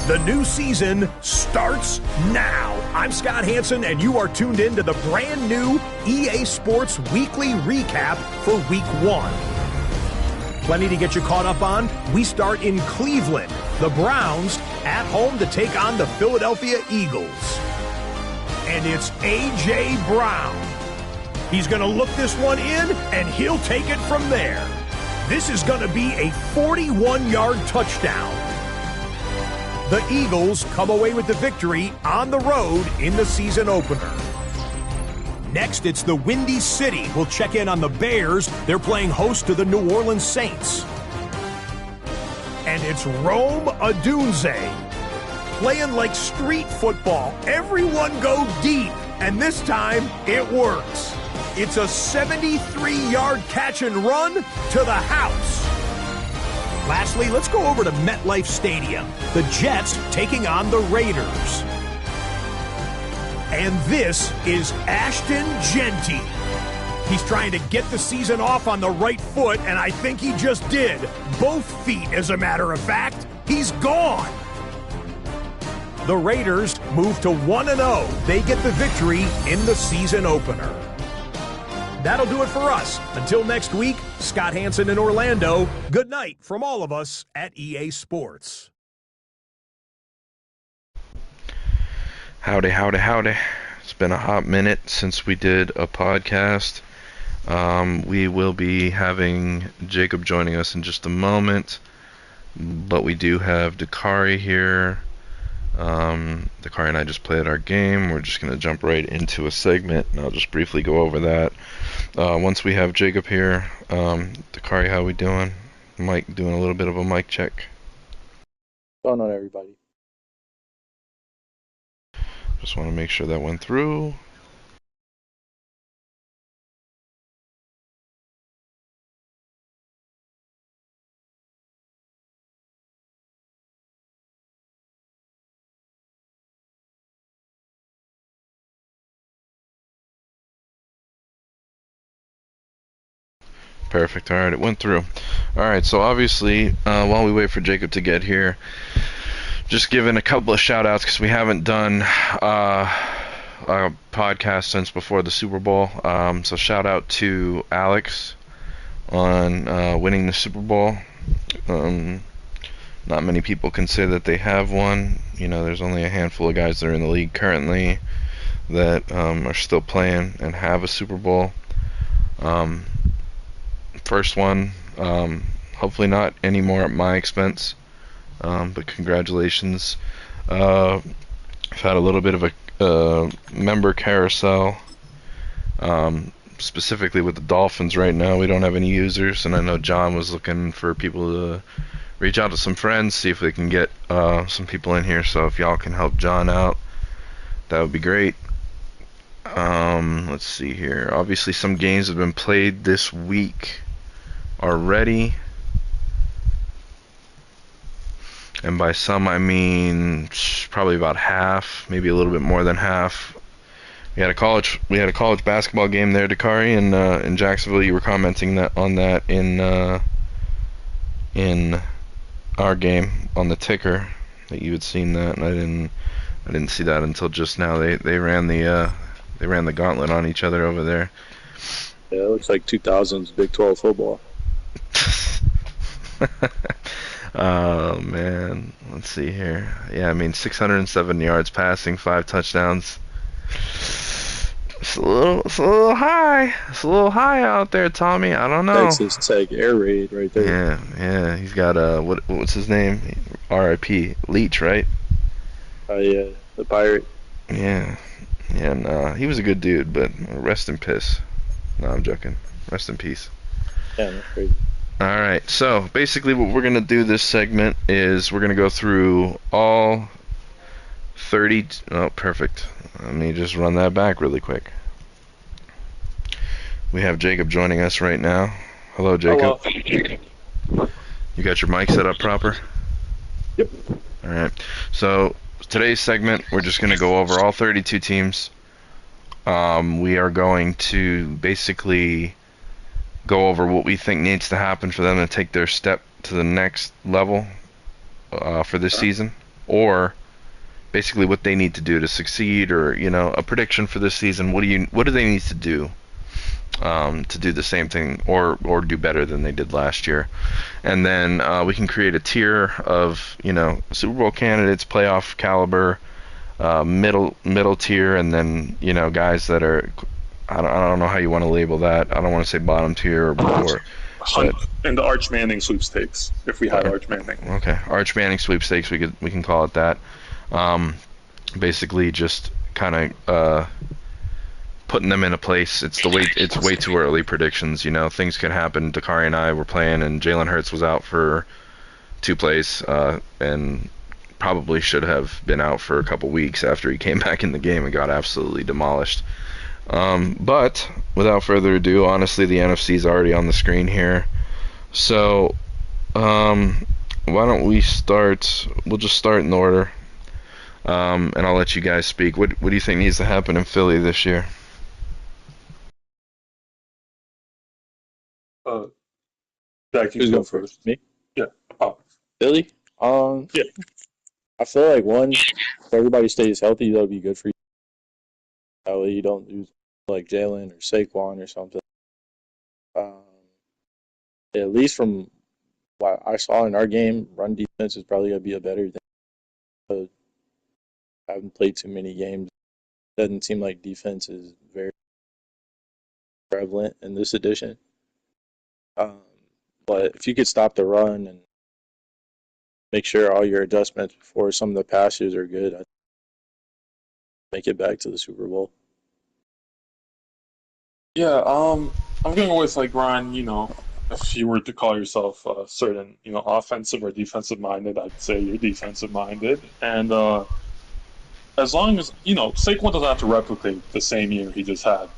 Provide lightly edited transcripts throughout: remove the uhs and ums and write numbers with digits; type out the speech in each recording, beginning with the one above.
The new season starts now. I'm Scott Hansen, and you are tuned in to the brand new EA Sports Weekly Recap for Week 1. Plenty to get you caught up on. We start in Cleveland. The Browns at home to take on the Philadelphia Eagles. And it's A.J. Brown. He's going to look this one in, and he'll take it from there. This is going to be a 41-yard touchdown. The Eagles come away with the victory on the road in the season opener. Next, it's the Windy City. We'll check in on the Bears. They're playing host to the New Orleans Saints. And it's Rome Odunze. Playing like street football. Everyone go deep. And this time, it works. It's a 73-yard catch and run to the house. Lastly, let's go over to MetLife Stadium. The Jets taking on the Raiders. And this is Ashton Jeanty. He's trying to get the season off on the right foot, and I think he just did. Both feet, as a matter of fact. He's gone. The Raiders move to 1-0. They get the victory in the season opener. That'll do it for us. Until next week, Scott Hansen in Orlando. Good night from all of us at EA Sports. Howdy, howdy, howdy. It's been a hot minute since we did a podcast. We will be having Jacob joining us in just a moment, but we do have Dakari here. Dakari and I just played our game. We're just going to jump right into a segment, and I'll just briefly go over that. Once we have Jacob here, Dakari, how we doing? Mike, doing a little bit of a mic check. What's going on, everybody? Just want to make sure that went through. Perfect. All right, it went through. All right, so obviously, while we wait for Jacob to get here, just giving a couple of shout-outs because we haven't done a podcast since before the Super Bowl. So shout-out to Alex on winning the Super Bowl. Not many people can say that they have one. You know, there's only a handful of guys that are in the league currently that are still playing and have a Super Bowl. First one, hopefully not any more at my expense, but congratulations. I've had a little bit of a member carousel, specifically with the Dolphins right now. We don't have any users, and I know John was looking for people to reach out to some friends, see if they can get some people in here, so if y'all can help John out, that would be great. Let's see here. Obviously some games have been played this week already, and by some I mean probably about half, maybe a little bit more than half. We had a college basketball game there, Dakari, in Jacksonville. You were commenting on that in our game on the ticker that you had seen that, and I didn't see that until just now. They ran the gauntlet on each other over there. Yeah, it looks like 2000s Big 12 football. Oh man, let's see here. Yeah, I mean 607 yards passing, 5 touchdowns. It's a little high. It's a little high out there, Tommy. I don't know. Texas Tech air raid right there. Yeah. He's got what's his name? R.I.P. Leach, right? Yeah, the Pirate. Yeah, and he was a good dude, but rest in piss. No, I'm joking. Rest in peace. Yeah, that's crazy. Alright, so basically what we're going to do this segment is we're going to go through all 30... Oh, perfect. Let me just run that back really quick. We have Jacob joining us right now. Hello, Jacob. Hello. You got your mic set up proper? Yep. Alright, so today's segment, we're just going to go over all 32 teams. We are going to basically go over what we think needs to happen for them to take their step to the next level for this season. or basically what they need to do to succeed, or a prediction for this season. What do they need to do the same thing or do better than they did last year? And then we can create a tier of Super Bowl candidates, playoff caliber, middle tier, and then guys that are, I don't know how you want to label that. I don't want to say bottom tier or and the Arch Manning sweepstakes, if we had Arch Manning. Okay, Arch Manning sweepstakes. We can call it that. Basically, just kind of putting them in a place. It's way too early predictions. Things can happen. Dakari and I were playing, and Jalen Hurts was out for 2 plays, and probably should have been out for a couple weeks after he came back in the game and got absolutely demolished. But without further ado, honestly, the NFC is already on the screen here. So, why don't we start? We'll just start in order, and I'll let you guys speak. What do you think needs to happen in Philly this year? Jack, you go first. Me? Yeah. Oh. Philly? Yeah. I feel like if everybody stays healthy, that'll be good for you. That way you don't lose like Jalen or Saquon or something. At least from what I saw in our game, run defense is probably going to be a better thing. But I haven't played too many games. Doesn't seem like defense is very prevalent in this edition. But if you could stop the run and make sure all your adjustments before some of the passes are good, I'd make it back to the Super Bowl. Yeah, I'm going to go with like Ryan, if you were to call yourself certain, offensive or defensive minded, I'd say you're defensive minded. And as long as, Saquon doesn't have to replicate the same year he just had.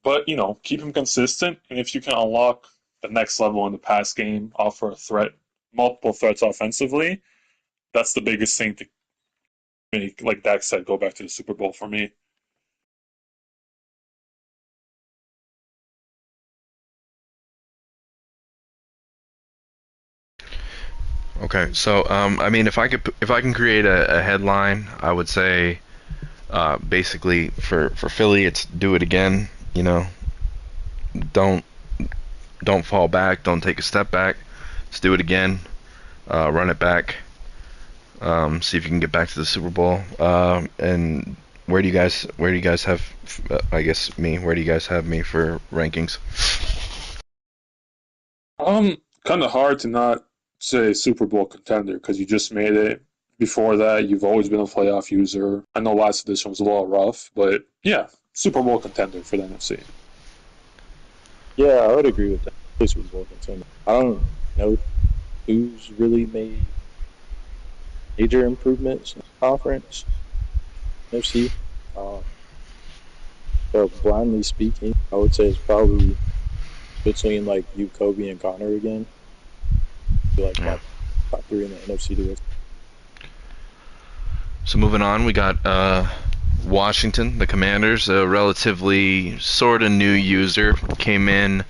But, keep him consistent. And if you can unlock the next level in the pass game, offer multiple threats offensively, that's the biggest thing to make, like Dak said, go back to the Super Bowl for me. Okay, so I mean, if I can create a headline, I would say, basically for Philly, it's do it again. Don't fall back. Don't take a step back. Let's do it again. Run it back. See if you can get back to the Super Bowl. And where do you guys have? I guess me. Where do you guys have me for rankings? Kind of hard to not say Super Bowl contender because you just made it. Before that, you've always been a playoff user. I know last edition was a little rough, but yeah, Super Bowl contender for the NFC. Yeah, I would agree with that. Super Bowl contender. I don't know who's really made major improvements in the conference. NFC. But blindly speaking, I would say it's probably between like you, Kobe, and Connor again. Like top 3 in the NFC division. So moving on, we got Washington, the Commanders, a relatively sort of new user, came in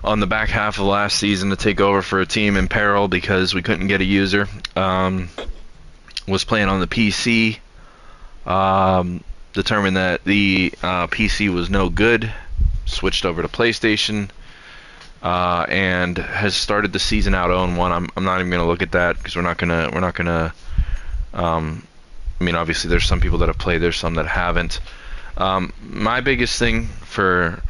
on the back half of last season to take over for a team in peril because we couldn't get a user. Was playing on the PC, determined that the PC was no good, switched over to PlayStation, and has started the season out 0-1. I'm not even going to look at that because we're not gonna. I mean, obviously, there's some people that have played. There's some that haven't. My biggest thing for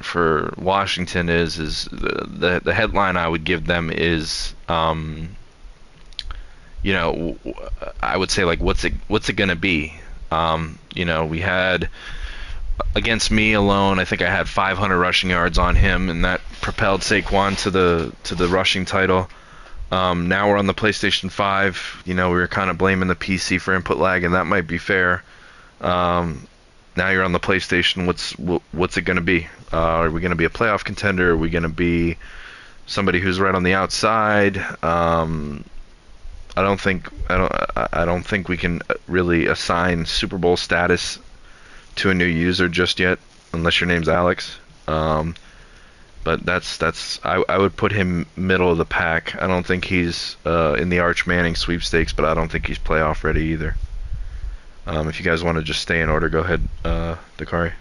Washington is the headline I would give them is, I would say, like, what's it gonna be? We had, against me alone, I think I had 500 rushing yards on him, and that propelled Saquon to the rushing title. Now we're on the PlayStation 5. We were kind of blaming the PC for input lag, and that might be fair. Now you're on the PlayStation. What's it going to be? Are we going to be a playoff contender? Are we going to be somebody who's right on the outside? I don't think we can really assign Super Bowl status to a new user just yet, unless your name's Alex. But I would put him middle of the pack. I don't think he's in the Arch Manning sweepstakes, but I don't think he's playoff ready either. If you guys want to just stay in order, go ahead, Dakari.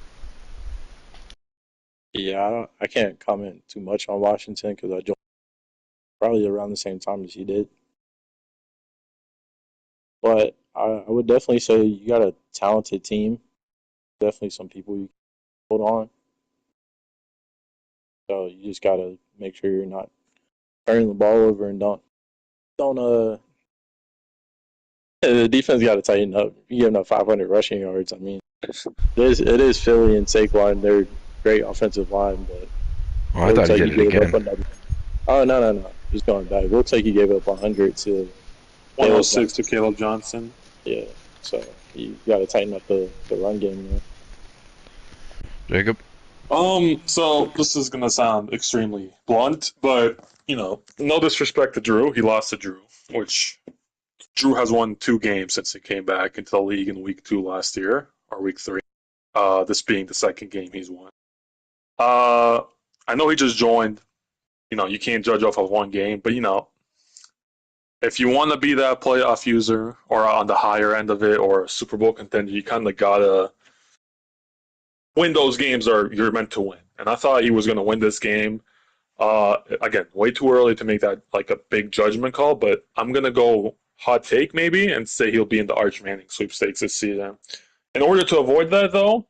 Yeah, I can't comment too much on Washington because I joined probably around the same time as he did. But I would definitely say you got a talented team. Definitely some people you can hold on. So you just got to make sure you're not turning the ball over and don't the defense got to tighten up. You give up 500 rushing yards. I mean, it is Philly and Saquon. They're great offensive line, but Oh, I thought he did it again. Oh, no. Just going back. It looks like he gave up 100 to 106 to Caleb Johnson. Yeah, so you got to tighten up the run game there. Jacob? So this is gonna sound extremely blunt, but no disrespect to Drew. He lost to Drew, which Drew has won 2 games since he came back into the league in week 2 last year, or week 3. This being the second game he's won. I know he just joined. You can't judge off of one game, but if you want to be that playoff user or on the higher end of it or a Super Bowl contender, you kind of gotta win those games or you're meant to win. And I thought he was going to win this game. Again, way too early to make that like a big judgment call, but I'm going to go hot take maybe and say he'll be in the Arch Manning sweepstakes this season. In order to avoid that though,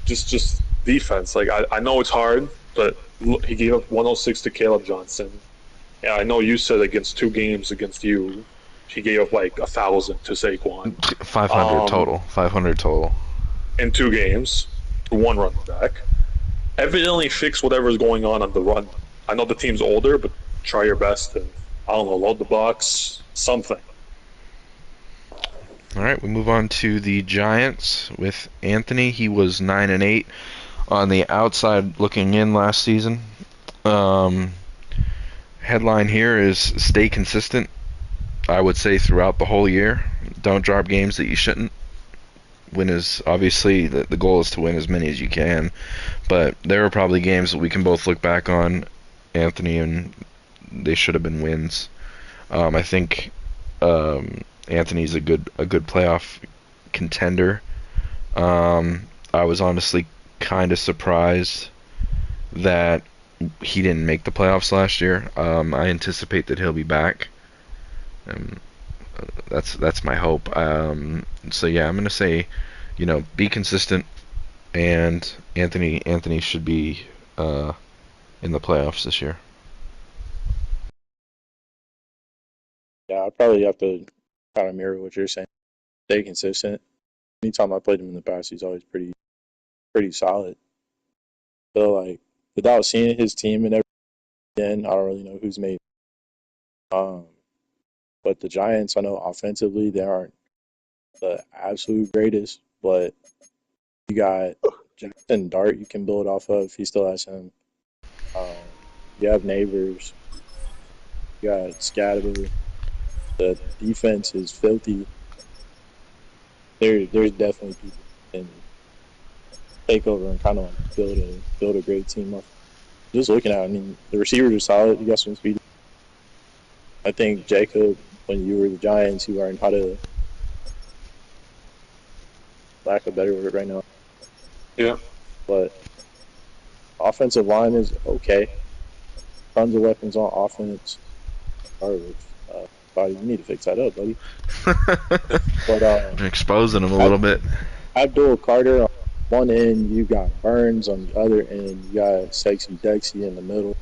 just defense. Like I know it's hard, but he gave up 106 to Caleb Johnson. Yeah, I know you said against 2 games against you, he gave up like 1,000 to Saquon. 500 total. 500 total. In 2 games, 1 running back. Evidently fix whatever's going on the run. I know the team's older, but try your best to, I don't know, load the box, something. All right, we move on to the Giants with Anthony. He was 9-8 on the outside looking in last season. Headline here is stay consistent. I would say throughout the whole year. Don't drop games that you shouldn't. Win is obviously the goal is to win as many as you can, but there are probably games that we can both look back on, Anthony, and they should have been wins. I think Anthony's a good playoff contender. I was honestly kind of surprised that he didn't make the playoffs last year. I anticipate that he'll be back. That's my hope. So yeah, I'm gonna say, be consistent, and Anthony should be in the playoffs this year. Yeah, I probably have to kind of mirror what you're saying. Stay consistent. Anytime I played him in the past, he's always pretty solid. So like without seeing his team and everything, I don't really know who's made. But the Giants, I know offensively they aren't the absolute greatest, but you got Jackson Dart you can build off of. He still has him. You have Neighbors. You got Scatterby. The defense is filthy. There's definitely people who can take over and kind of like build a great team up. Just looking at it, I mean, the receivers are solid. You got some speed. I think Jacob, when you were the Giants, you learned how to, lack of a better word right now. Yeah. But offensive line is okay. Tons of weapons on offense. Garbage. Buddy, you need to fix that up, buddy. But exposing him a little bit. Abdul Carter on one end, you got Burns on the other end, you got Sexy Dexy in the middle.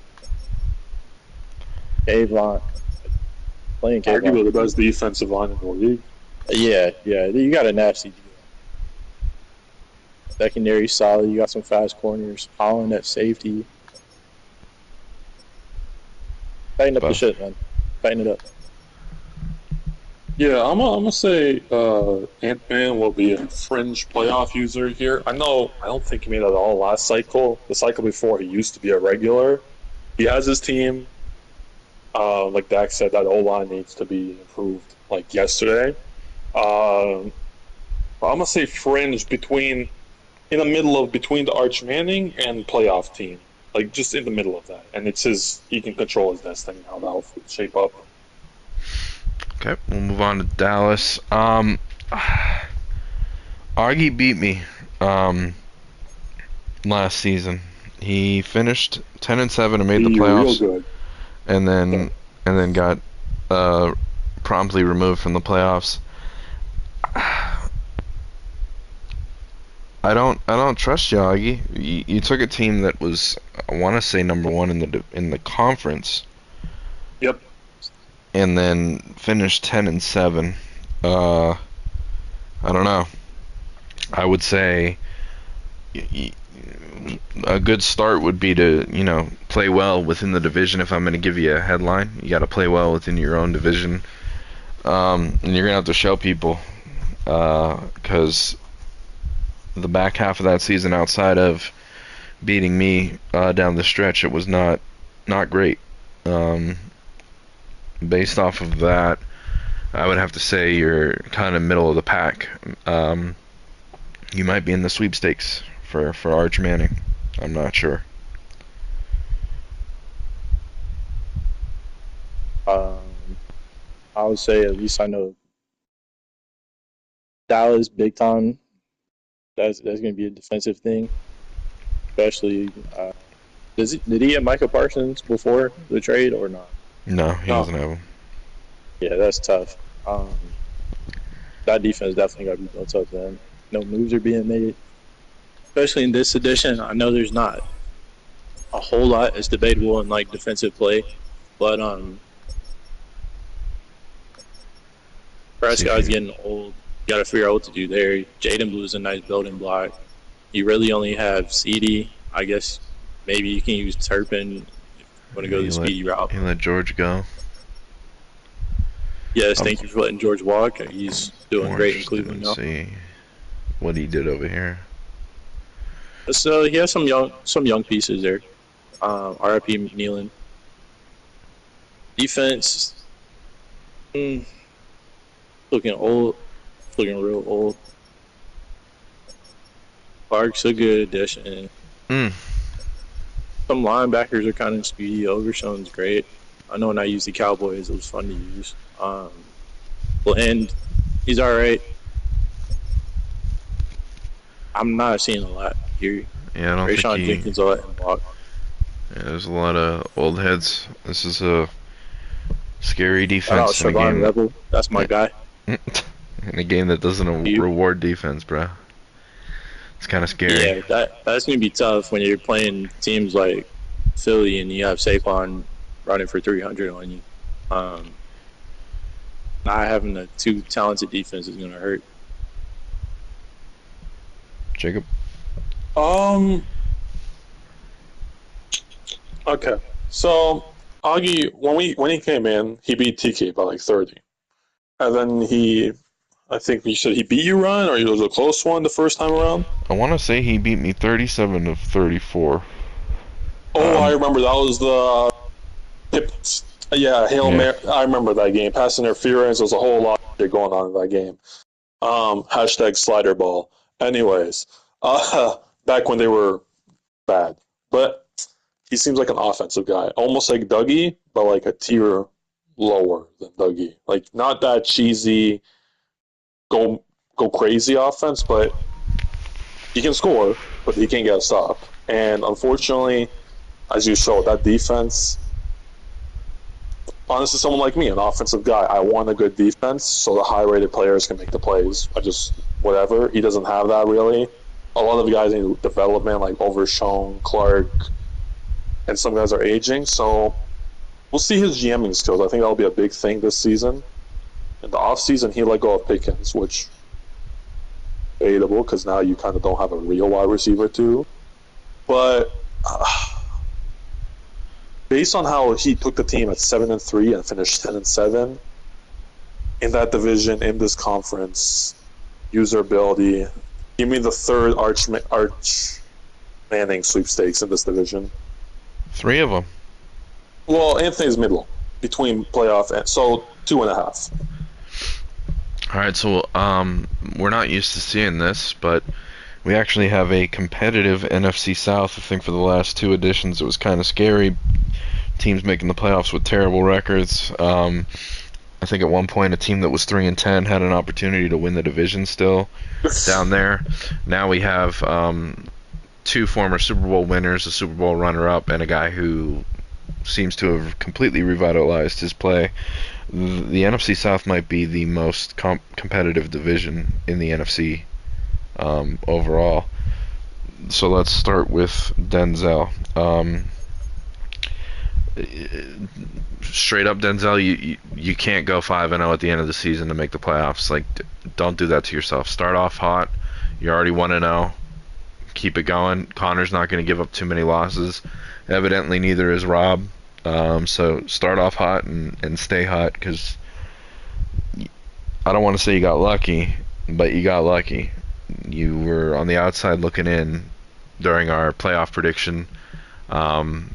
Kayvon. Playing Kayvon. Arguably the best defensive line in the league. Yeah, you got a nasty deal. Secondary solid, you got some fast corners. Holland at safety. Tighten up the shit, man. Tighten it up. Yeah, I'm gonna say Ant-Man will be a fringe playoff user here. I don't think he made it at all last cycle. The cycle before, he used to be a regular. He has his team. Like Dak said, that O-line needs to be improved like yesterday. I'm gonna say fringe between the Arch Manning and playoff team. Like just in the middle of that. And he can control his destiny, how that'll shape up. Okay, we'll move on to Dallas. Augie beat me last season. He finished 10-7 and made the Be real playoffs, good. and then got promptly removed from the playoffs. I don't trust you, Augie. You took a team that was, I want to say, number one in the conference, Yep. and then finished 10-7. I don't know. I would say a good start would be to, play well within the division. If I'm going to give you a headline, you got to play well within your own division, and you're going to have to show people, because the back half of that season, outside of beating me down the stretch, it was not great. Based off of that, I would have to say you're kind of middle of the pack. You might be in the sweepstakes for Arch Manning. I'm not sure. I would say at least I know Dallas big time. That's going to be a defensive thing, especially. Did he have Micah Parsons before the trade or not? No, he doesn't have him. Yeah, that's tough. That defense definitely got to be built up then. No moves are being made, especially in this edition. I know there's not a whole lot. It's debatable in like defensive play, but Prescott's getting old. You got to figure out what to do there. Jaden Blue's a nice building block. You really only have CD. I guess maybe you can use Turpin. If you want to go the speedy route. He let George go. Yes, thank you for letting George walk. He's doing great in Cleveland now. See what he did over here. So he has some young pieces there. RIP McNeilin. Defense, looking old, looking real old. Clark's a good addition. Some linebackers are kind of speedy. Overshone's great. I know when I used the Cowboys, it was fun to use. Bland, he's all right. I'm not seeing a lot here. Yeah, I don't Rayshawn think Jenkins will let him walk. Yeah, there's a lot of old heads. This is a scary Shout out defense in a Siobhan game. Rebel. That's my guy. In a game that doesn't reward defense, bro. It's kind of scary. Yeah, that's gonna be tough when you're playing teams like Philly and you have Saquon running for 300 on you. Not having a too talented defense is gonna hurt. Jacob? Okay. So Augie, when he came in, he beat TK by like 30, and then I think you said he beat you, Ryan, or it was a close one the first time around. I want to say he beat me 37 of 34. Oh, I remember that was the Hail Mary. I remember that game. Pass interference. There was a whole lot of shit going on in that game. Hashtag slider ball. Anyways, back when they were bad, but he seems like an offensive guy, almost like Dougie, but like a tier lower than Dougie. Like not that cheesy, go crazy offense, but he can score, but he can't get a stop. And unfortunately, as you showed, that defense. Honestly, someone like me, an offensive guy, I want a good defense so the high-rated players can make the plays. Whatever. He doesn't have that really. A lot of the guys need development, like Overshown, Clark, and some guys are aging. So we'll see his GMing skills. I think that'll be a big thing this season. In the offseason, he let go of Pickens, which debatable because now you kind of don't have a real wide receiver too. But based on how he took the team at 7-3 and finished 10-7 in that division, in this conference, user ability, give me the third Arch Manning sweepstakes in this division. 3 of them. Well, Anthony's middle between playoff and so 2.5. All right, so we're not used to seeing this, but we actually have a competitive NFC South. I think for the last 2 editions, it was kind of scary. Teams making the playoffs with terrible records. I think at one point a team that was 3-10 had an opportunity to win the division still down there. Now we have 2 former Super Bowl winners, a Super Bowl runner-up, and a guy who seems to have completely revitalized his play. The NFC South might be the most competitive division in the NFC overall. So let's start with Denzel. Straight up, Denzel, you can't go 5-0 at the end of the season to make the playoffs. Like, don't do that to yourself. Start off hot. You're already 1-0. Keep it going. Connor's not going to give up too many losses. Evidently, neither is Rob. So start off hot and stay hot, because I don't want to say you got lucky, but you got lucky. You were on the outside looking in during our playoff prediction, and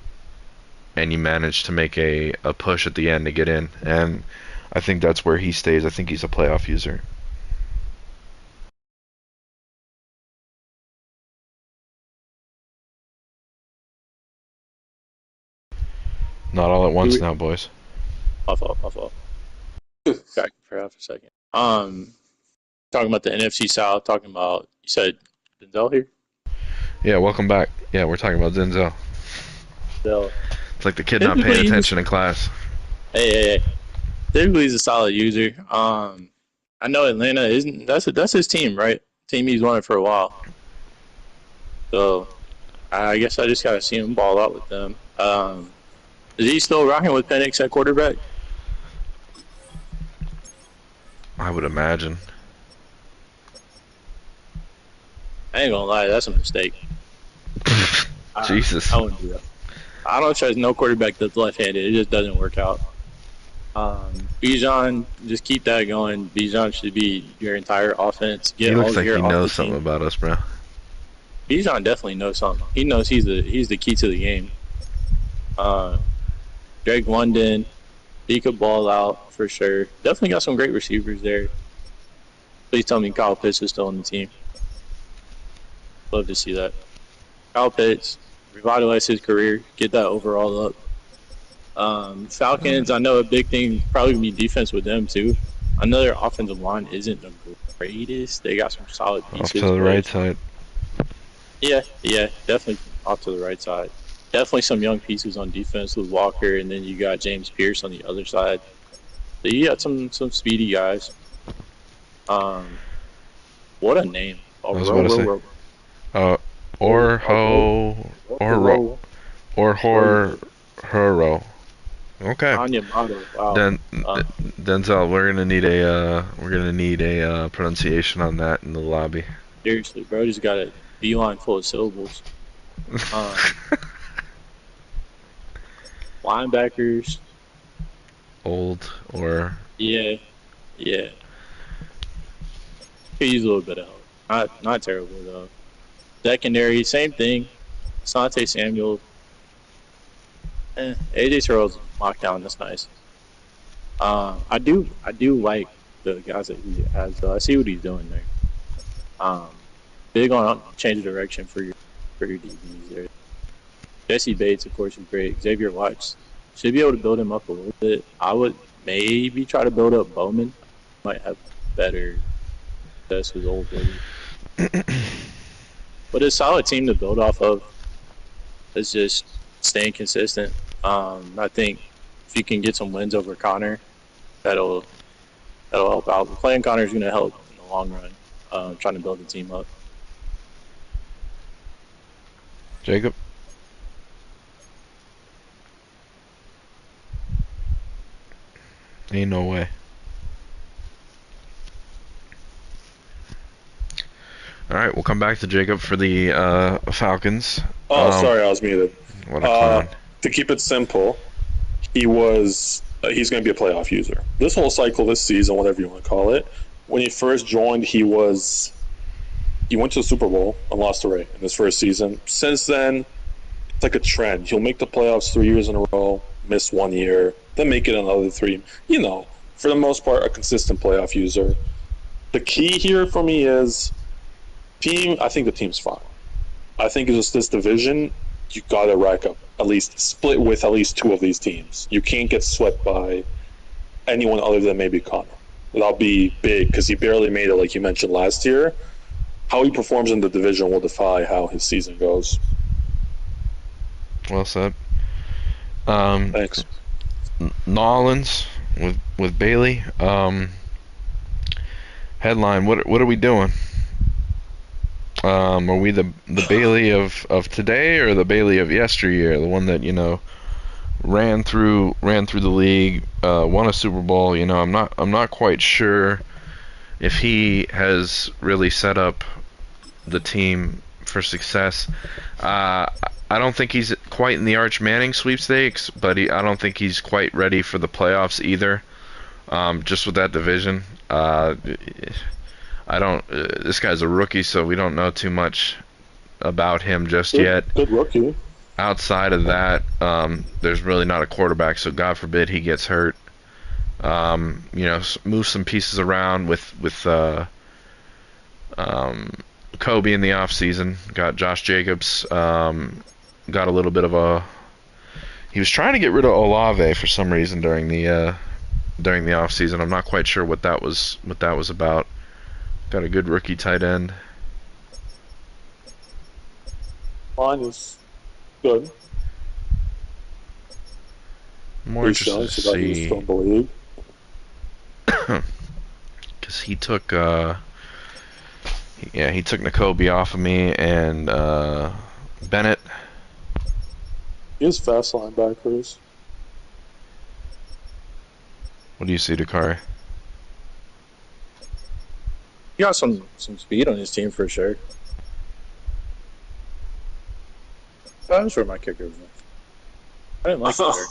you managed to make a push at the end to get in. And I think that's where he stays. I think he's a playoff user. Not all at once now, boys. My fault. Back for half a second. Talking about the NFC South, talking about, you said Denzel here? Yeah, welcome back. Yeah, we're talking about Denzel. Denzel. It's like the kid not paying attention in class. Hey. Typically he's a solid user. I know Atlanta isn't, that's his team, right? Team he's won it for a while. So I guess I just gotta see him ball out with them. Is he still rocking with Penix at quarterback? I would imagine. I ain't gonna lie, that's a mistake. Jesus. I wouldn't do that. I don't trust no quarterback that's left-handed. It just doesn't work out. Bijan, just keep that going. Bijan should be your entire offense. He looks like he knows something about us, bro. Bijan definitely knows something. He knows he's the key to the game. Drake London, he could ball out for sure. Definitely got some great receivers there. Please tell me Kyle Pitts is still on the team. Love to see that. Kyle Pitts, revitalize his career, get that overall up. Falcons, I know a big thing probably be defense with them too. I know their offensive line isn't the greatest. They got some solid pieces. Off to the right side. Yeah, definitely off to the right side. Definitely some young pieces on defense with Walker, and then you got James Pierce on the other side. So you got some speedy guys. What a name! Orho Horo. Okay. Wow. Denzel, we're gonna need a pronunciation on that in the lobby. Seriously, bro, just got a beeline full of syllables. Linebackers. Old or Yeah. Could use a little bit of help. Not terrible though. Secondary, same thing. Asante Samuel. AJ Terrell's lockdown. That's nice. I do like the guys that he has. I see what he's doing there. Big on change of direction for your DBs there. Jesse Bates, of course, is great. Xavier Watts should be able to build him up a little bit. I would maybe try to build up Bowman. Might have better success with old baby. But a solid team to build off of. It's just staying consistent. I think if you can get some wins over Connor, that'll help out. Playing Connor is going to help in the long run. Trying to build the team up. Jacob. Ain't no way. Alright, we'll come back to Jacob for the Falcons. Sorry, I was muted. What a clown. To keep it simple, he's going to be a playoff user. This whole cycle, this season, whatever you want to call it, when he first joined, he went to the Super Bowl and lost to Ray in his first season. Since then, it's like a trend. He'll make the playoffs 3 years in a row, miss 1 year, then make it another 3. For the most part, a consistent playoff user. The key here for me is I think the team's fine. I think it's just this division, you got to rack up split with at least 2 of these teams. You can't get swept by anyone other than maybe Connor. That'll be big because he barely made it, like you mentioned last year. How he performs in the division will defy how his season goes. Well said. Thanks. Nolans with Bailey. Headline: What are we doing? Are we the Bailey of today or the Bailey of yesteryear? The one that ran through the league, won a Super Bowl. I'm not quite sure if he has really set up the team for success. I don't think he's quite in the Arch Manning sweepstakes, but I don't think he's quite ready for the playoffs either. Just with that division, this guy's a rookie, so we don't know too much about him just yet. Good rookie. Outside of that, there's really not a quarterback, so God forbid he gets hurt. Move some pieces around with Kobe in the offseason. Got Josh Jacobs. Got a little bit of a. He was trying to get rid of Olave for some reason during the offseason. I'm not quite sure what that was about. Got a good rookie tight end. Line is good. More interested to see. From the league. Because he took Nakobe off of me and Bennett. He has fast linebackers. What do you see, Dakari? He got some speed on his team for sure. That's where my kicker was. I didn't like kicker.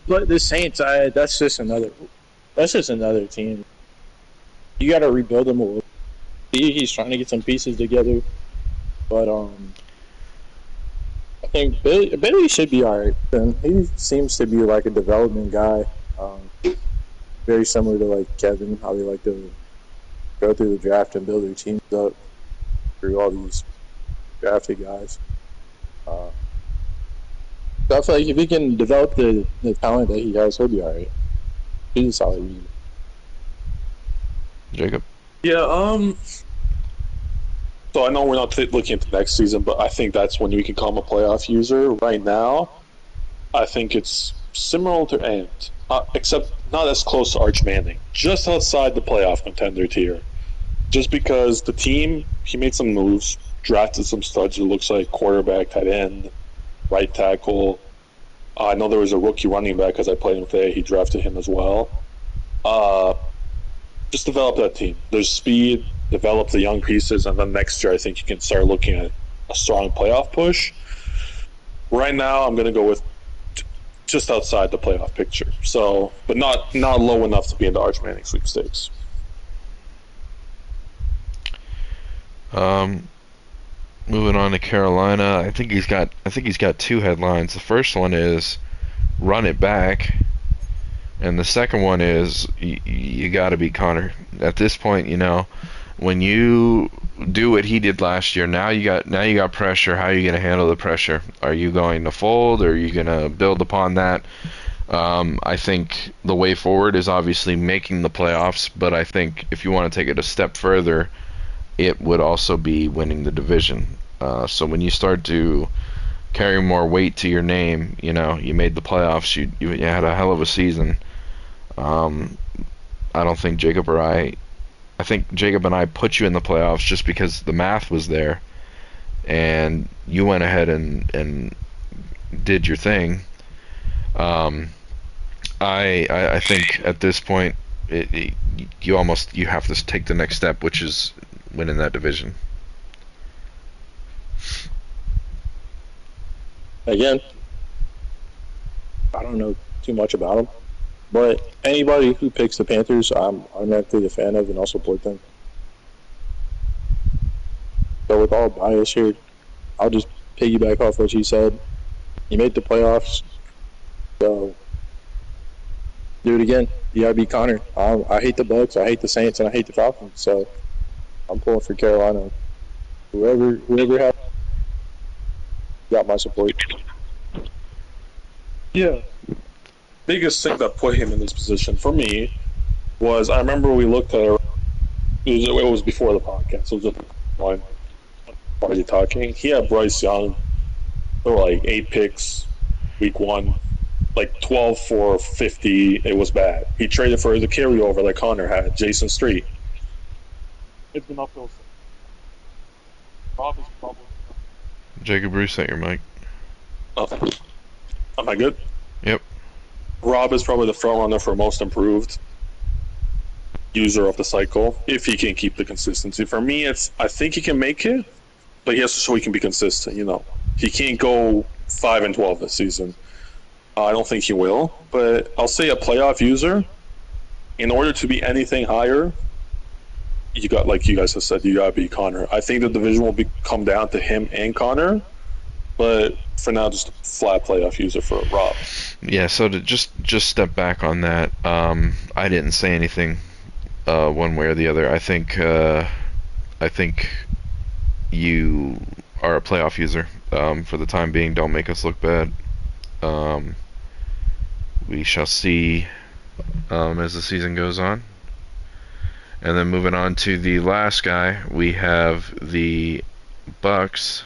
But the Saints, that's just another team. You got to rebuild them a little. He's trying to get some pieces together, but I think Bailey should be alright. And he seems to be like a development guy, very similar to like Kevin, how they like to go through the draft and build their teams up through all these drafted guys. So I feel like if he can develop the talent that he has, he'll be alright. He's a solid receiver. Jacob? Yeah, so I know we're not looking into next season, but I think that's when we can call him a playoff user. Right now, I think it's similar to Ant, except not as close to Arch Manning. Just outside the playoff contender tier. Just because the team, he made some moves, drafted some studs. It looks like quarterback, tight end, right tackle. I know there was a rookie running back because I played him today. He drafted him as well. Just develop that team. There's speed, develop the young pieces, and then next year I think you can start looking at a strong playoff push. Right now I'm going to go with just outside the playoff picture. So, but not low enough to be in the Arch Manning sweepstakes. Moving on to Carolina, I think he's got two headlines. The first one is run it back, and the second one is you got to be Connor. At this point, when you do what he did last year, now you got pressure. How are you going to handle the pressure? Are you going to fold, or are you going to build upon that? I think the way forward is obviously making the playoffs, but I think if you want to take it a step further, it would also be winning the division. So when you start to carry more weight to your name, you made the playoffs, you had a hell of a season. I don't think I think Jacob and I put you in the playoffs just because the math was there, and you went ahead and did your thing. I think at this point you have to take the next step, which is winning that division. Again, I don't know too much about them, but anybody who picks the Panthers, I'm automatically a fan of and I'll support them. So with all bias here, I'll just piggyback off what you said. You made the playoffs, so do it again. You gotta be Connor. I hate the Bucs, I hate the Saints, and I hate the Falcons, so I'm pulling for Carolina. Whoever has got my support. Yeah. Biggest thing that put him in this position for me was I remember we looked at it was before the podcast. It was just one party talking. He had Bryce Young. There were like 8 picks week one, like 12 for 50. It was bad. He traded for the carryover like Connor had, Jason Street. It's been uphill. Rob is probably. Jacob, reset your mic. Oh. Am I good? Yep. Rob is probably the front runner for most improved user of the cycle if he can keep the consistency. For me, I think he can make it, but he has to show he can be consistent. He can't go 5-12 this season. I don't think he will, but I'll say a playoff user. In order to be anything higher, you got, like you guys have said, you gotta be Connor. I think the division will come down to him and Connor, but for now, just a flat playoff user for Rob. Yeah. So to just step back on that, I didn't say anything one way or the other. I think you are a playoff user for the time being. Don't make us look bad. We shall see as the season goes on. And then moving on to the last guy, we have the Bucks.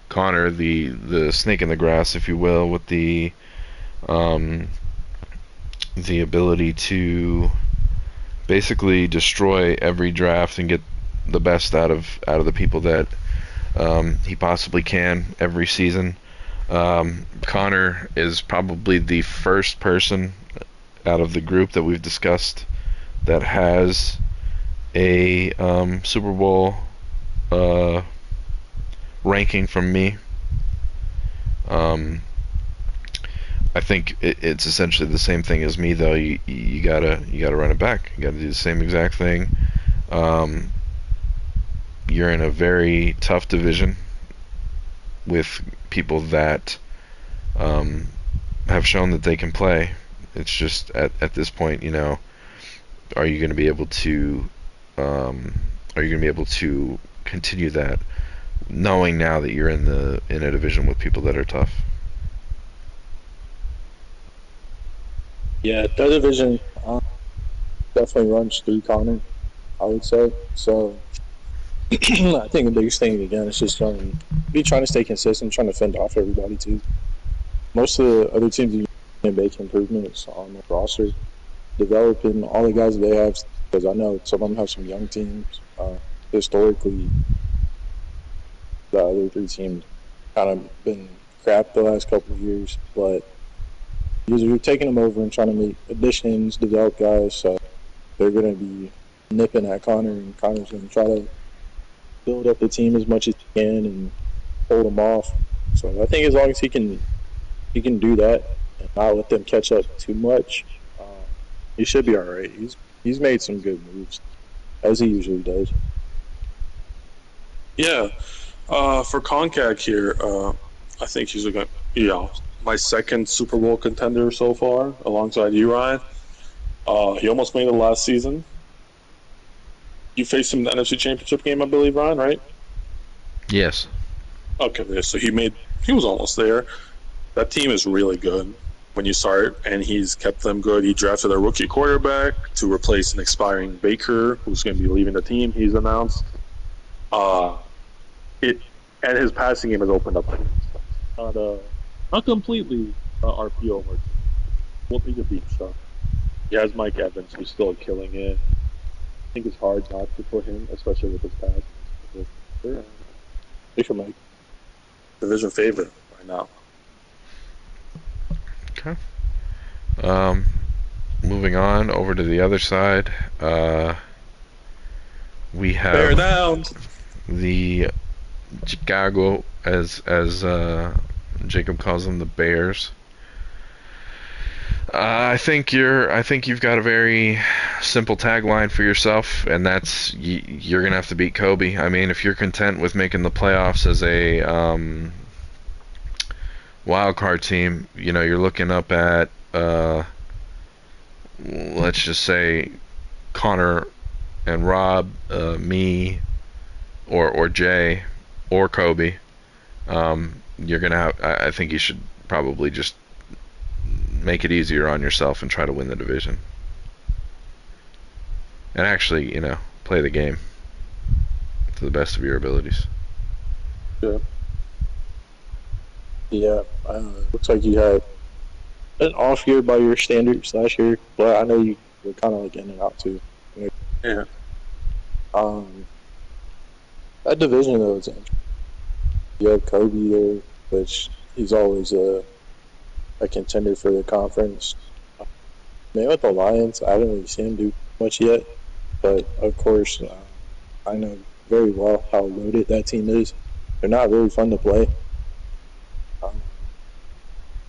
Connor, the snake in the grass, if you will, with the ability to basically destroy every draft and get the best out of the people that he possibly can every season. Connor is probably the first person out of the group that we've discussed that has a Super Bowl ranking from me. I think it's essentially the same thing as me, though. You gotta run it back. You gotta do the same exact thing. You're in a very tough division with people that have shown that they can play. It's just at this point, are you going to be able to continue that, knowing now that you're in a division with people that are tough? Yeah, that division definitely runs through Connor, I would say. So I think the biggest thing, again, is just be trying to stay consistent, trying to fend off everybody, too. Most of the other teams can make improvements on the roster, developing all the guys that they have, because I know some of them have some young teams. Historically, the other three teams kind of been crap the last couple of years, but you're taking them over and trying to make additions, develop guys, so they're going to be nipping at Connor, and Connor's going to try to build up the team as much as he can and hold them off. So I think as long as he can do that and not let them catch up too much, he should be all right. He's made some good moves, as he usually does. Yeah. For Concag here, I think he's my second Super Bowl contender so far, alongside you, Ryan. He almost made it last season. You faced him in the NFC Championship game, I believe, Ryan, right? Yes. Okay, yeah, so he was almost there. That team is really good when you start, and he's kept them good. He drafted a rookie quarterback to replace an expiring Baker, who's going to be leaving the team, he's announced. And his passing game has opened up. Not completely RPO work. Won't need a beat stuff. He has Mike Evans, who's still killing it. I think it's hard not to put him, especially with his pass. Big for Mike. Division favorite right now. Okay. Moving on over to the other side, we have Bear down. The Chicago, as Jacob calls them, the Bears. I think you've got a very simple tagline for yourself, and that's you're gonna have to beat Kobe. I mean, if you're content with making the playoffs as a wild card team, you're looking up at let's just say Connor and Rob, me, or Jay, or Kobe. You're gonna have. I think you should probably just make it easier on yourself and try to win the division. And actually, play the game to the best of your abilities. Yeah. Yeah. Looks like you had an off year by your standards last year, but I know you were kind of like in and out too. Yeah. That division though is interesting. You have Kobe there, which he's always a contender for the conference. Man, with the Lions, I haven't really seen him do much yet, but of course, I know very well how loaded that team is. They're not really fun to play,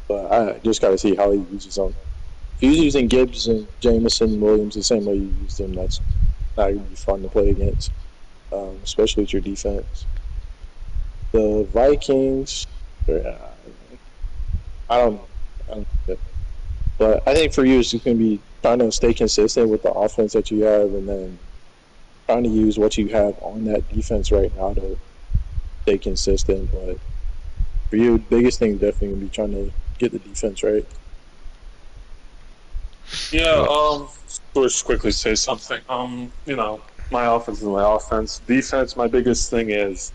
but I just got to see how he uses them. If he's using Gibbs and Jamison Williams the same way you used them, that's not going to be fun to play against, especially with your defense. The Vikings, I don't know. But I think for you, it's just going to be trying to stay consistent with the offense that you have and then trying to use what you have on that defense right now to stay consistent. But for you, the biggest thing is definitely going to be trying to get the defense right. Yeah, just quickly say something. My offense is my offense. Defense, my biggest thing is,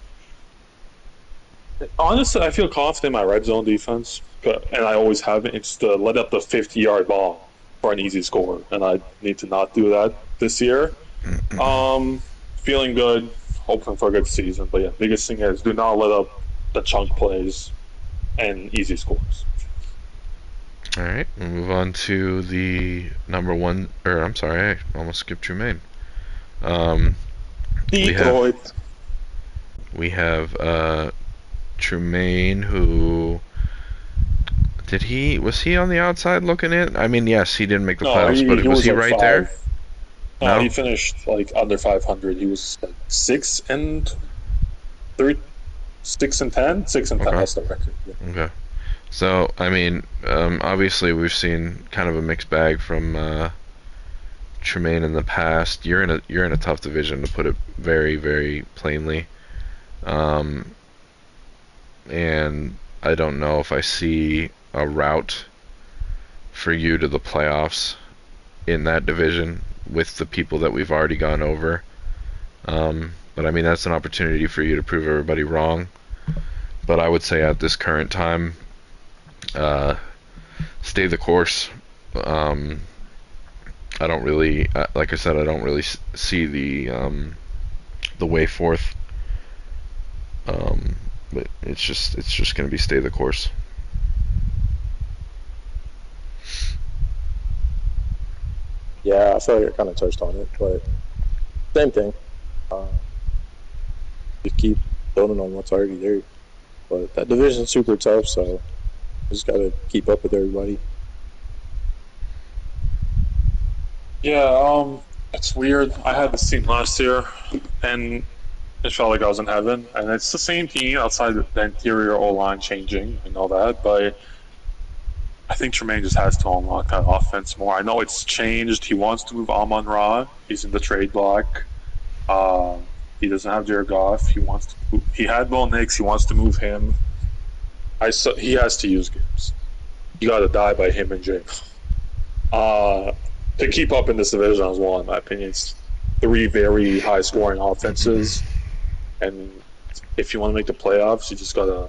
honestly, I feel confident in my red zone defense, and I always have it. It's to let up the 50-yard ball for an easy score, and I need to not do that this year. Feeling good, hoping for a good season, but yeah, biggest thing is do not let up the chunk plays and easy scores. All right, we'll move on to the number one. I'm sorry, I almost skipped Tremaine. Detroit. We have Tremaine, who was he on the outside looking in? I mean, yes, he didn't make the playoffs, but was he right there? No, he finished under 500. He was 6 and 10. 6 and 10. Okay. That's the record. Yeah. Okay. So, I mean, obviously we've seen kind of a mixed bag from Tremaine in the past. You're in a tough division, to put it very, very plainly. And I don't know if I see a route for you to the playoffs in that division with the people that we've already gone over. But I mean, that's an opportunity for you to prove everybody wrong. But I would say at this current time, stay the course. I don't really, like I said, I don't really see the way forth. But it's just going to be stay the course. Yeah, I feel like I kind of touched on it, but same thing. Just keep building on what's already there. But that division's super tough, so just got to keep up with everybody. Yeah, it's weird. I had this team last year, and it felt like I was in heaven. And it's the same team outside the interior O-line changing. I know that, but I think Tremaine just has to unlock that offense more. I know it's changed. He wants to move Amon-Ra. He's in the trade block. He doesn't have Jared Goff. He had Bo Nix. He wants to move him. He has to use Gibbs. You got to die by him and James. To keep up in this division as well, in my opinion, it's 3 very high-scoring offenses. And if you want to make the playoffs, you just got to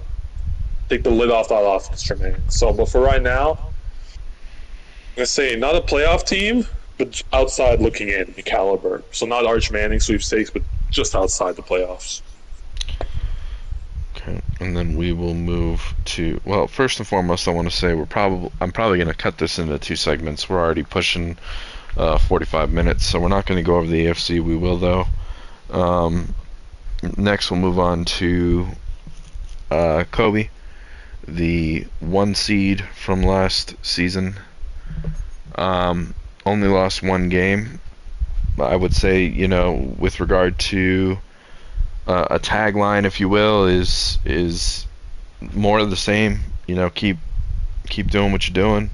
take the lid off that offense, Tremaine. So, but for right now, I'm going to say not a playoff team, but outside looking in caliber. So not Arch Manning sweepstakes, but just outside the playoffs. Okay, and then we will move to, well, first and foremost, I want to say I'm probably going to cut this into 2 segments. We're already pushing 45 minutes, so we're not going to go over the AFC. We will, though. Next, we'll move on to Kobe, the 1 seed from last season. Only lost 1 game. I would say, with regard to a tagline, if you will, is more of the same. Keep doing what you're doing.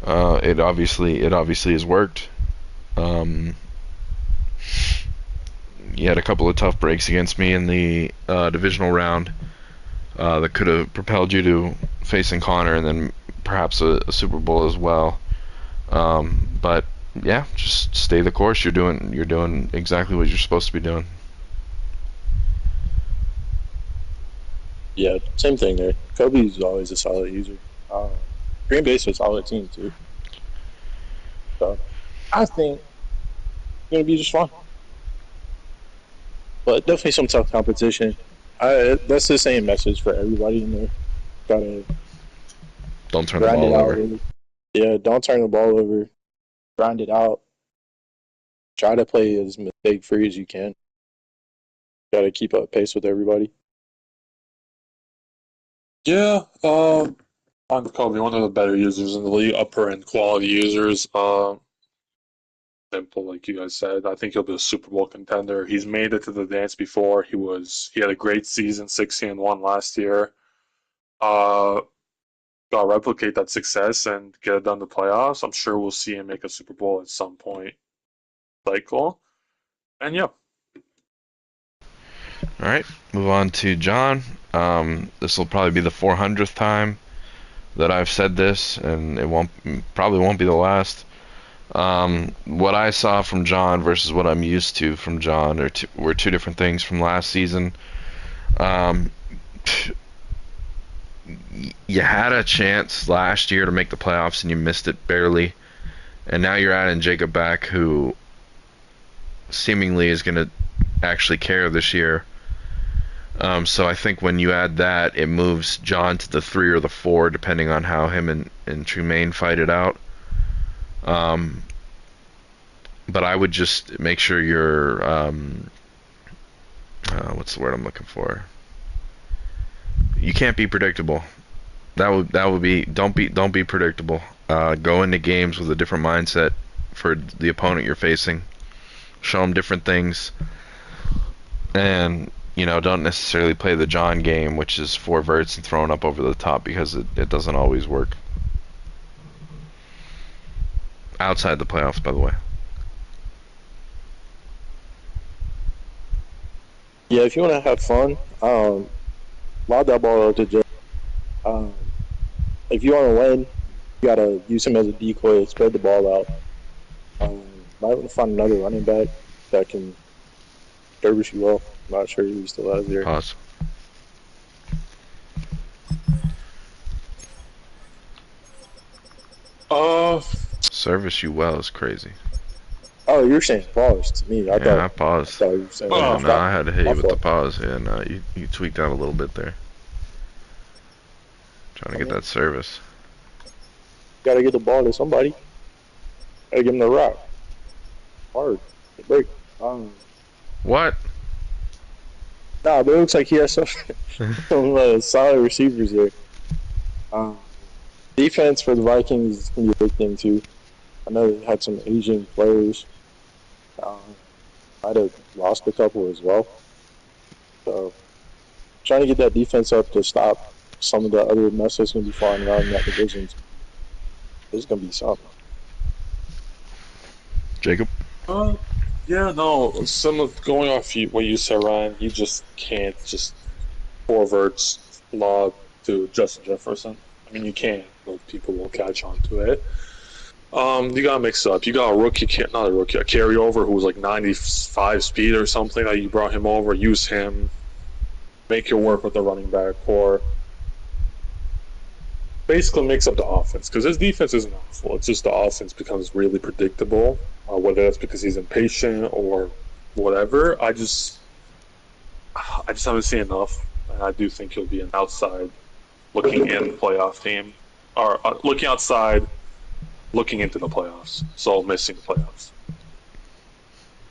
It obviously has worked. You had a couple of tough breaks against me in the divisional round that could have propelled you to facing Connor, and then perhaps a Super Bowl as well. But yeah, just stay the course. You're doing exactly what you're supposed to be doing. Yeah, same thing there. Kobe's always a solid user. Green Bay's a solid team too. So I think it's gonna be just fine. But definitely some tough competition. That's the same message for everybody in there. Gotta Don't turn the grind it ball out. over. Really. Yeah, don't turn the ball over. Grind it out. Try to play as mistake free as you can. Gotta keep up pace with everybody. Yeah, on Kobe, one of the better users in the league, upper end quality users. Simple, like you guys said. I think he'll be a Super Bowl contender. He's made it to the dance before. He had a great season, 16-1 last year. Gotta replicate that success and get it done to playoffs. I'm sure we'll see him make a Super Bowl at some point. Cycle. And yeah. All right, move on to John. This will probably be the 400th time that I've said this, and it probably won't be the last. What I saw from John versus what I'm used to from John were two different things from last season. You had a chance last year to make the playoffs and you missed it barely, and now you're adding Jacob back, who seemingly is going to actually care this year. So I think when you add that, it moves John to the 3 or the 4, depending on how him and Trumaine fight it out. But I would just make sure you're what's the word I'm looking for? You can't be predictable. That would be don't be predictable. Go into games with a different mindset for the opponent you're facing. Show them different things, and don't necessarily play the John game, which is 4 verts and throwing up over the top, because it doesn't always work. Outside the playoffs, by the way. Yeah, if you want to have fun, lob that ball out to Jay. If you want to win, you gotta use him as a decoy, spread the ball out. Might want to find another running back that can dervish you well. I'm not sure who he still has there. Pause. Service you well is crazy. Oh, you're saying pause to me. I I paused. thought you were saying No, I had to hit you with the fault. pause. Yeah, no, you tweaked out a little bit there. Trying to get that service. Gotta get the ball to somebody. Gotta give him the rock. Hard. Break. What? Nah, but it looks like he has some solid receivers there. Defense for the Vikings is going to be a big thing, too. I know they had some Asian players. Might have lost a couple as well. So, trying to get that defense up to stop some of the other mess that's going to be flying around in that division. This is going to be something. Jacob? Yeah, no. Going off what you said, Ryan, you just can't just 4 verts lob to Justin Jefferson. I mean, you can't. But people will catch on to it. You gotta mix it up. You got a carryover who was like 95 speed or something that you brought him over. Use him. Make it work with the running back core. Basically, mix up the offense, because his defense isn't awful. It's just the offense becomes really predictable. Whether that's because he's impatient or whatever. I just haven't seen enough, and I do think he'll be an outside looking in playoff team, or looking outside, looking into the playoffs. So missing the playoffs.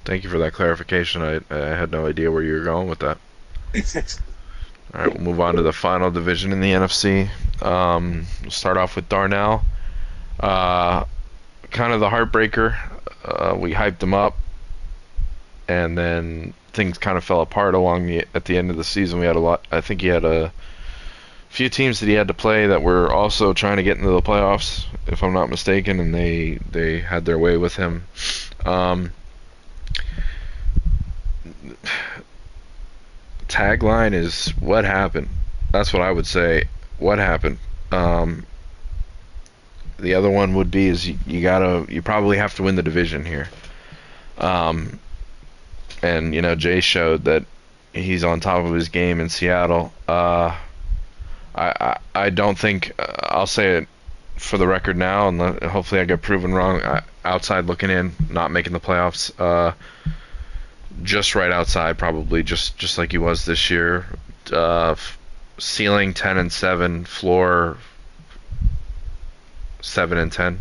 Thank you for that clarification. I had no idea where you were going with that. All right, we'll move on to the final division in the NFC. We'll start off with Darnell. Kind of the heartbreaker. We hyped him up, and then things kind of fell apart at the end of the season. We had I think he had a few teams that he had to play that were also trying to get into the playoffs, if I'm not mistaken, and they had their way with him. Tagline is, what happened? That's what I would say. What happened? the other one would be is you probably have to win the division here. And Jay showed that he's on top of his game in Seattle. I don't think I'll say it for the record now, and hopefully I get proven wrong. Outside looking in, not making the playoffs, just right outside, probably just like he was this year. Ceiling 10-7, floor 7-10.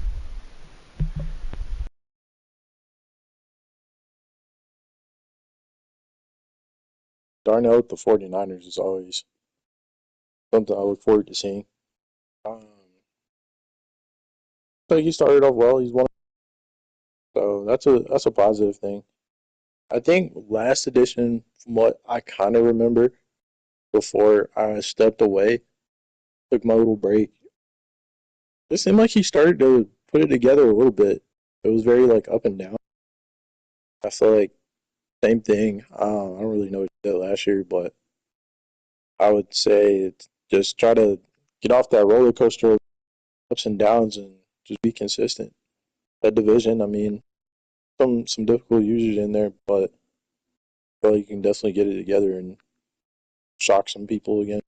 Darnell with the 49ers is always something I look forward to seeing. So he started off well. He's one, so that's a positive thing. I think last edition, from what I kind of remember, before I stepped away, took my little break, it seemed like he started to put it together a little bit. It was very like up and down. I feel like same thing. I don't really know what he did last year, but I would say just try to get off that roller coaster of ups and downs and just be consistent. That division, I mean, some difficult users in there, but I feel like you can definitely get it together and shock some people again.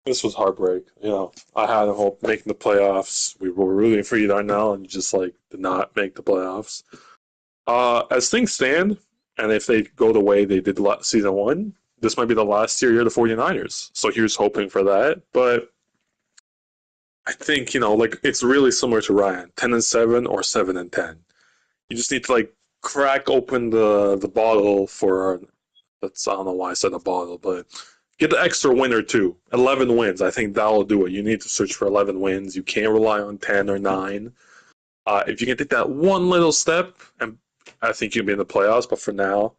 This was heartbreak. I had a hope making the playoffs. We were rooting for you now, and you just did not make the playoffs. As things stand, and if they go the way they did season 1, this might be the last year you're the 49ers. So here's hoping for that. But I think, it's really similar to Ryan, 10-7 or 7-10. You just need to crack open the bottle for I don't know why I said a bottle, but get the extra win or two. 11 wins. I think that'll do it. You need to search for 11 wins. You can't rely on 10 or 9. If you can take that one little step, and I think you'll be in the playoffs. But for now,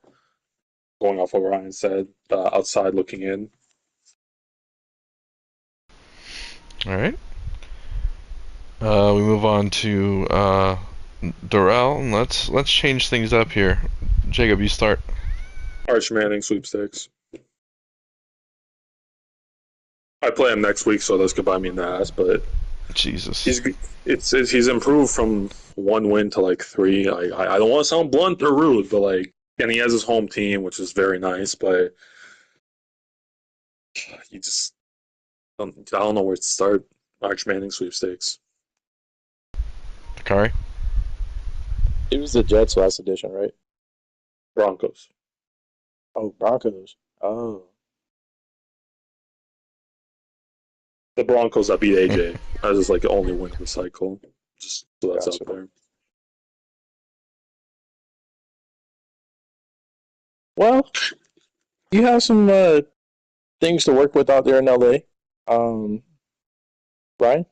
going off what Ryan said, outside looking in. All right. We move on to Darrell. Let's change things up here. Jacob, you start. Arch Manning sweepstakes. I play him next week, so this could bite me in the ass. But Jesus, he's improved from 1 win to 3. I don't want to sound blunt or rude, but and he has his home team, which is very nice. But you just I don't know where to start. Arch Manning sweepstakes. Kari? It was the Jets last edition, right? Broncos. Oh, Broncos. Oh. The Broncos that beat AJ. That is the only win of the cycle. Just so that's out there. Well, you have some things to work with out there in LA. Ryan?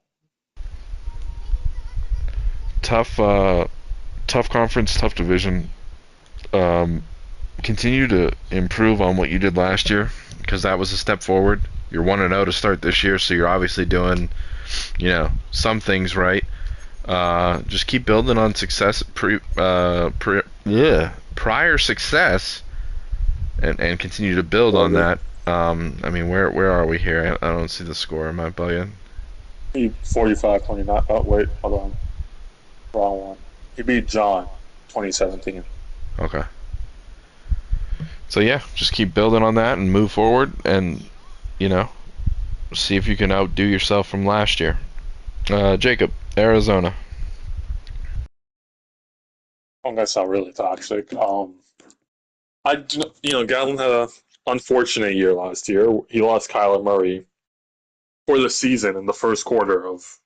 Tough conference, tough division. Continue to improve on what you did last year, because that was a step forward. You're 1-0 to start this year, so you're obviously doing, some things right. Just keep building on success, prior success, and continue to build on that. I mean, where are we here? I don't see the score. Am I bugging? 45-29. Oh, wait, hold on. Wrong one. He beat John, 2017. Okay. So yeah, just keep building on that and move forward, and see if you can outdo yourself from last year. Jacob, Arizona. I'm gonna sound really toxic. Gatlin had an unfortunate year last year. He lost Kyler Murray for the season in the first quarter of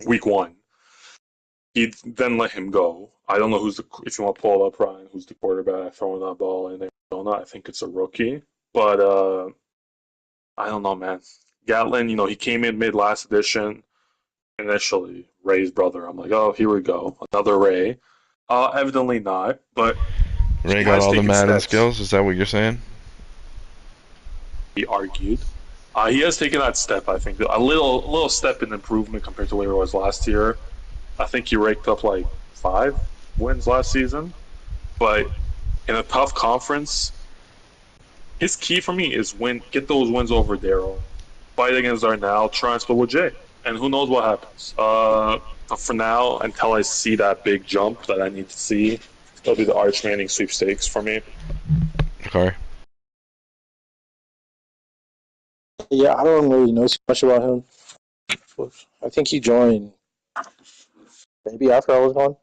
week 1. He then let him go. I don't know if you want to pull it up, Ryan, who's the quarterback throwing that ball in Arizona. I think it's a rookie. But I don't know, man. Gatlin, he came in mid last edition. Initially, Ray's brother. I'm like, oh, here we go. Another Ray. Evidently not, but Ray got all the Madden skills? Is that what you're saying? He argued. He has taken that step, I think. A little step in improvement compared to where he was last year. I think he raked up 5 wins last season. But in a tough conference, his key for me is get those wins over Darryl. fight against Darnell, try and split with Jay. And who knows what happens. For now, until I see that big jump that I need to see, it'll be the Arch Manning sweepstakes for me. Okay. Yeah, I don't really know so much about him. I think he joined maybe after I was gone.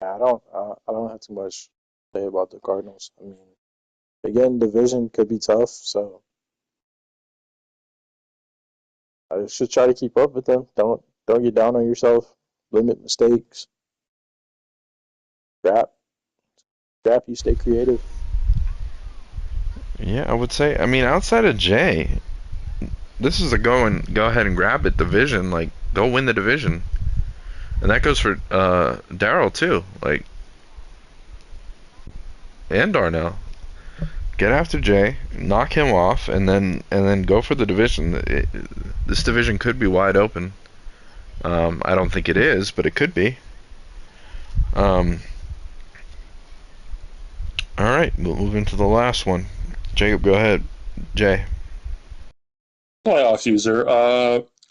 I don't have too much to say about the Cardinals. I mean, again, division could be tough, so I should try to keep up with them. Don't get down on yourself. Limit mistakes. Scrap. You stay creative. Yeah, I would say. I mean, outside of Jay, this is a go ahead and grab it division. Like, go win the division, and that goes for Daryl too. Like, and Darnell. Get after Jay, knock him off, and then go for the division. This division could be wide open. I don't think it is, but it could be. All right, we'll move into the last one. Jacob, go ahead. Jay. Playoff user.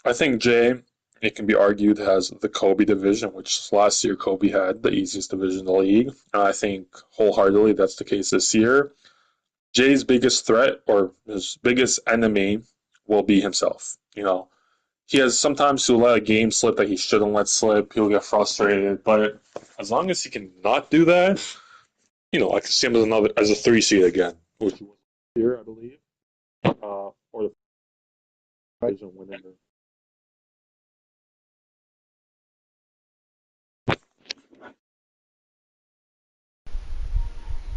I think Jay, it can be argued, has the Kobe division, which last year Kobe had the easiest division in the league. I think wholeheartedly that's the case this year. Jay's biggest threat or his biggest enemy will be himself. You know, he has sometimes to let a game slip that he shouldn't let slip. He'll get frustrated, but as long as he can not do that, you know, I can see him as a 3 seed again, which was here, I believe, or the division winner.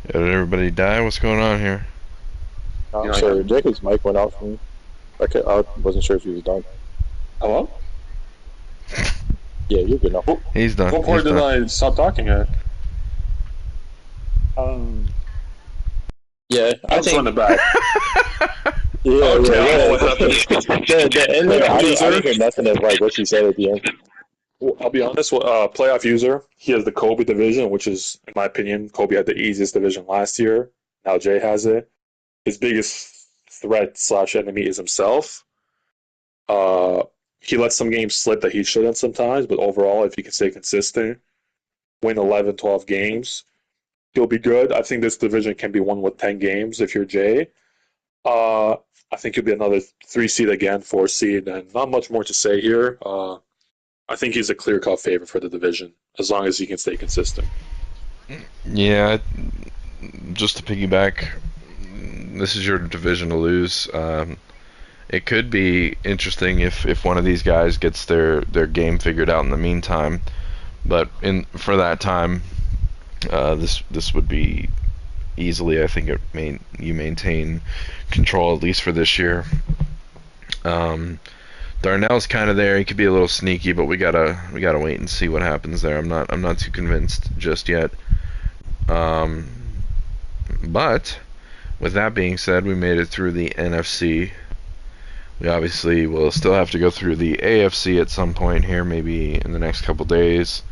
Did everybody die? What's going on here? I'm sorry, Jacob's mic went out for me. I wasn't sure if he was done. Hello? Yeah, you're good now. He's done. What part did I stop talking at? Yeah, I I'll think run it back. Yeah, Okay, what happened? The end of it, I didn't hear nothing of like what you said at the end. Well, I'll be honest. Playoff user, he has the Kobe division, which is, in my opinion, Kobe had the easiest division last year. Now Jay has it. His biggest threat / enemy is himself. He lets some games slip that he shouldn't sometimes, but overall, if he can stay consistent, win 11, 12 games, he'll be good. I think this division can be won with 10 games if you're Jay. I think he'll be another 3 seed again, 4 seed, and not much more to say here. I think he's a clear-cut favorite for the division, as long as he can stay consistent. Yeah, just to piggyback, this is your division to lose. It could be interesting if one of these guys gets their game figured out in the meantime, but for that time, this would be easily. I think you maintain control at least for this year. Darnell's kind of there. He could be a little sneaky, but we gotta wait and see what happens there. I'm not too convinced just yet. But with that being said, we made it through the NFC. We obviously will still have to go through the AFC at some point here, maybe in the next couple days.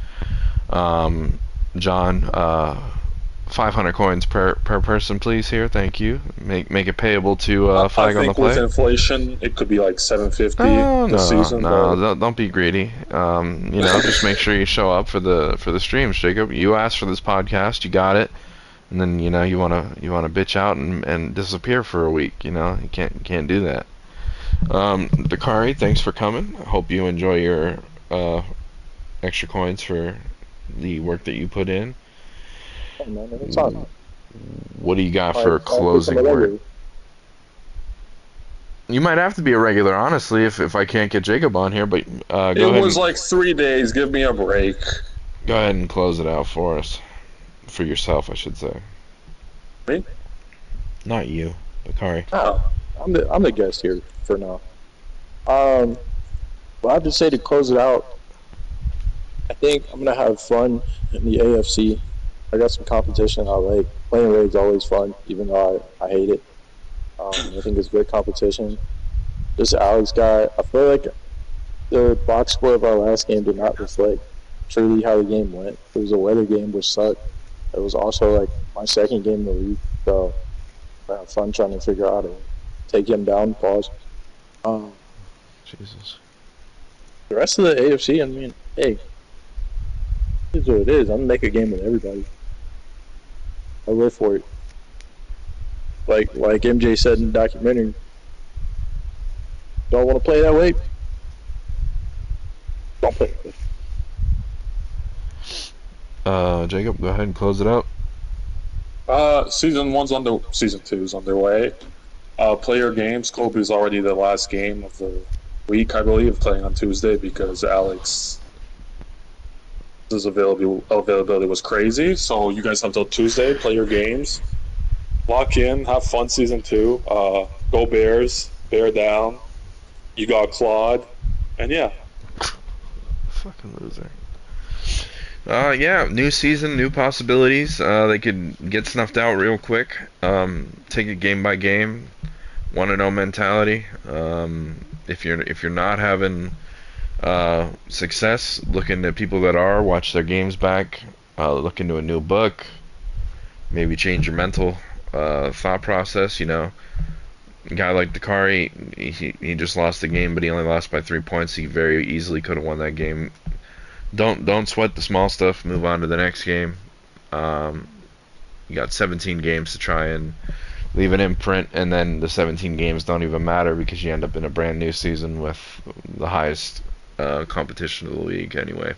John, 500 coins per person, please. Here, thank you. Make it payable to Flag on the Play. I think with inflation, it could be like $750 this season. No, don't be greedy. Just make sure you show up for the streams, Jacob. You asked for this podcast, you got it, and then you wanna bitch out and disappear for a week. You can't do that. Dakari, thanks for coming. I hope you enjoy your extra coins for the work that you put in. What do you got for closing word? You might have to be a regular, honestly, if I can't get Jacob on here. But go ahead. It was like 3 days. Give me a break. Go ahead and close it out for us, for yourself, I should say. Me? Not you, Bakari. Oh, I'm the guest here for now. Well, I have to say to close it out, I think I'm gonna have fun in the AFC. I got some competition I like. Playing Raid's always fun, even though I hate it. I think it's great competition. This Alex guy, I feel like the box score of our last game did not reflect truly how the game went. It was a weather game, which sucked. It was also like my second game in the league, so have fun trying to figure out how to take him down. Pause. Jesus. The rest of the AFC, I mean, hey, it is what it is. I'm gonna make a game with everybody. I'll go for it. Like MJ said in the documentary, don't want to play that way. Don't play that way. Jacob, go ahead and close it out. Season 2 is underway. Player games. Kobe is already the last game of the week, I believe, playing on Tuesday because Alex's availability was crazy. So you guys have till Tuesday. Play your games. Lock in. Have fun. Season 2. Go Bears. Bear down. You got Claude. And yeah. Fucking loser. Yeah, new season, new possibilities. They could get snuffed out real quick. Take it game by game, 1-0 mentality. If you're not having success, look into people that are. Watch their games back. Look into a new book. Maybe change your mental thought process. You know, a guy like Dakari, he just lost the game, but he only lost by 3 points. He very easily could have won that game. Don't sweat the small stuff. Move on to the next game. You got 17 games to try and leave an imprint, and then the 17 games don't even matter because you end up in a brand new season with the highest competition of the league anyway.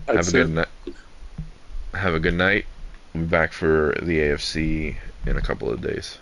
Have a good night. Have a good night. We'll be back for the AFC in a couple of days.